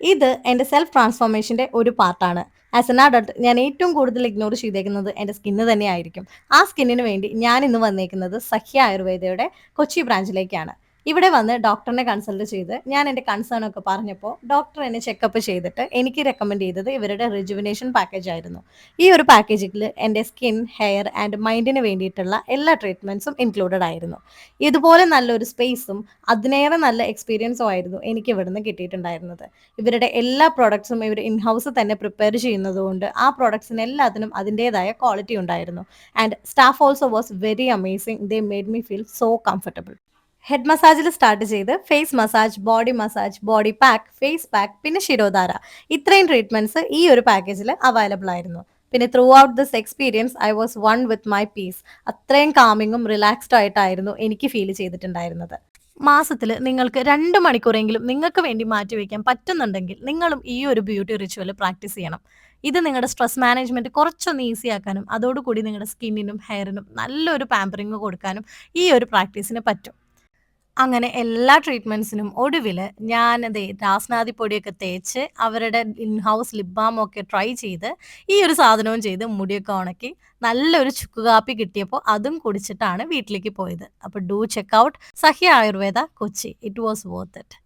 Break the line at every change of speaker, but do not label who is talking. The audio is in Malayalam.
ഇത് എന്റെ സെൽഫ് ട്രാൻസ്ഫോർമേഷന്റെ ഒരു പാർട്ടാണ്. ആസ് എൻ അഡൾട്ട് ഞാൻ ഏറ്റവും കൂടുതൽ ഇഗ്നോർ ചെയ്തേക്കുന്നത് എന്റെ സ്കിന്ന് തന്നെയായിരിക്കും. ആ സ്കിന്നിന് വേണ്ടി ഞാൻ ഇന്ന് വന്നേക്കുന്നത് സഹ്യ ആയുർവേദയുടെ കൊച്ചി ബ്രാഞ്ചിലേക്കാണ്. ഇവിടെ വന്ന് ഡോക്ടറിനെ കൺസൾട്ട് ചെയ്ത് ഞാൻ എന്റെ കൺസേൺ ഒക്കെ പറഞ്ഞപ്പോൾ ഡോക്ടർ എന്നെ ചെക്കപ്പ് ചെയ്തിട്ട് എനിക്ക് റെക്കമെൻഡ് ചെയ്തത് ഇവരുടെ റിജുവിനേഷൻ പാക്കേജ് ആയിരുന്നു. ഈ ഒരു പാക്കേജിൽ എന്റെ സ്കിൻ, ഹെയർ ആൻഡ് മൈൻഡിന് വേണ്ടിയിട്ടുള്ള എല്ലാ ട്രീറ്റ്മെന്റ്സും ഇൻക്ലൂഡഡ് ആയിരുന്നു. ഇതുപോലെ നല്ലൊരു സ്പേസും അതിനേറെ നല്ല എക്സ്പീരിയൻസും ആയിരുന്നു എനിക്ക് ഇവിടുന്ന് കിട്ടിയിട്ടുണ്ടായിരുന്നത്. ഇവരുടെ എല്ലാ പ്രോഡക്ട്സും ഇവർ ഇൻ ഹൗസ് തന്നെ പ്രിപ്പയർ ചെയ്യുന്നതുകൊണ്ട് ആ പ്രോഡക്ട്സിന് എല്ലാത്തിനും അതിൻ്റെതായ ക്വാളിറ്റി ഉണ്ടായിരുന്നു. And staff also was very amazing. They made me feel so comfortable. Head മസാജിൽ സ്റ്റാർട്ട് ചെയ്ത് face massage, body pack, face pack, പിന്നെ ശിരോധാര, ഇത്രയും ട്രീറ്റ്മെന്റ്സ് ഈ ഒരു പാക്കേജിൽ അവൈലബിൾ ആയിരുന്നു. പിന്നെ through out this experience I was one with my piece. അത്രയും കാമിങ്ങും റിലാക്സ്ഡ് ആയിട്ടായിരുന്നു എനിക്ക് ഫീൽ ചെയ്തിട്ടുണ്ടായിരുന്നത്. മാസത്തിൽ നിങ്ങൾക്ക് 2 മണിക്കൂറെങ്കിലും നിങ്ങൾക്ക് വേണ്ടി മാറ്റിവെക്കാൻ പറ്റുന്നുണ്ടെങ്കിൽ നിങ്ങളും ഈ ഒരു ബ്യൂട്ടി റിച്വൽ പ്രാക്ടീസ് ചെയ്യണം. ഇത് നിങ്ങളുടെ സ്ട്രെസ് മാനേജ്മെന്റ് കുറച്ചൊന്ന് ഈസി ആക്കാനും അതോടുകൂടി നിങ്ങളുടെ സ്കിന്നിനും ഹെയറിനും നല്ലൊരു പാമ്പറിങ് കൊടുക്കാനും ഈ ഒരു പ്രാക്ടീസിന് പറ്റും. അങ്ങനെ എല്ലാ ട്രീറ്റ്മെന്റ്സിനും ഒടുവില് ഞാനതേ രാസ്നാദി പൊടിയൊക്കെ തേച്ച് അവരുടെ ഇൻ ഹൗസ് ലിപ് ബാം ഒക്കെ ട്രൈ ചെയ്ത് ഈ ഒരു സാധനവും ചെയ്ത് മുടിയൊക്കെ ഉണക്കി നല്ലൊരു ചുക്ക് കാപ്പി കിട്ടിയപ്പോൾ അതും കുടിച്ചിട്ടാണ് വീട്ടിലേക്ക് പോയത്. അപ്പോൾ do check out Sahya Ayurveda Kochi. It was worth it.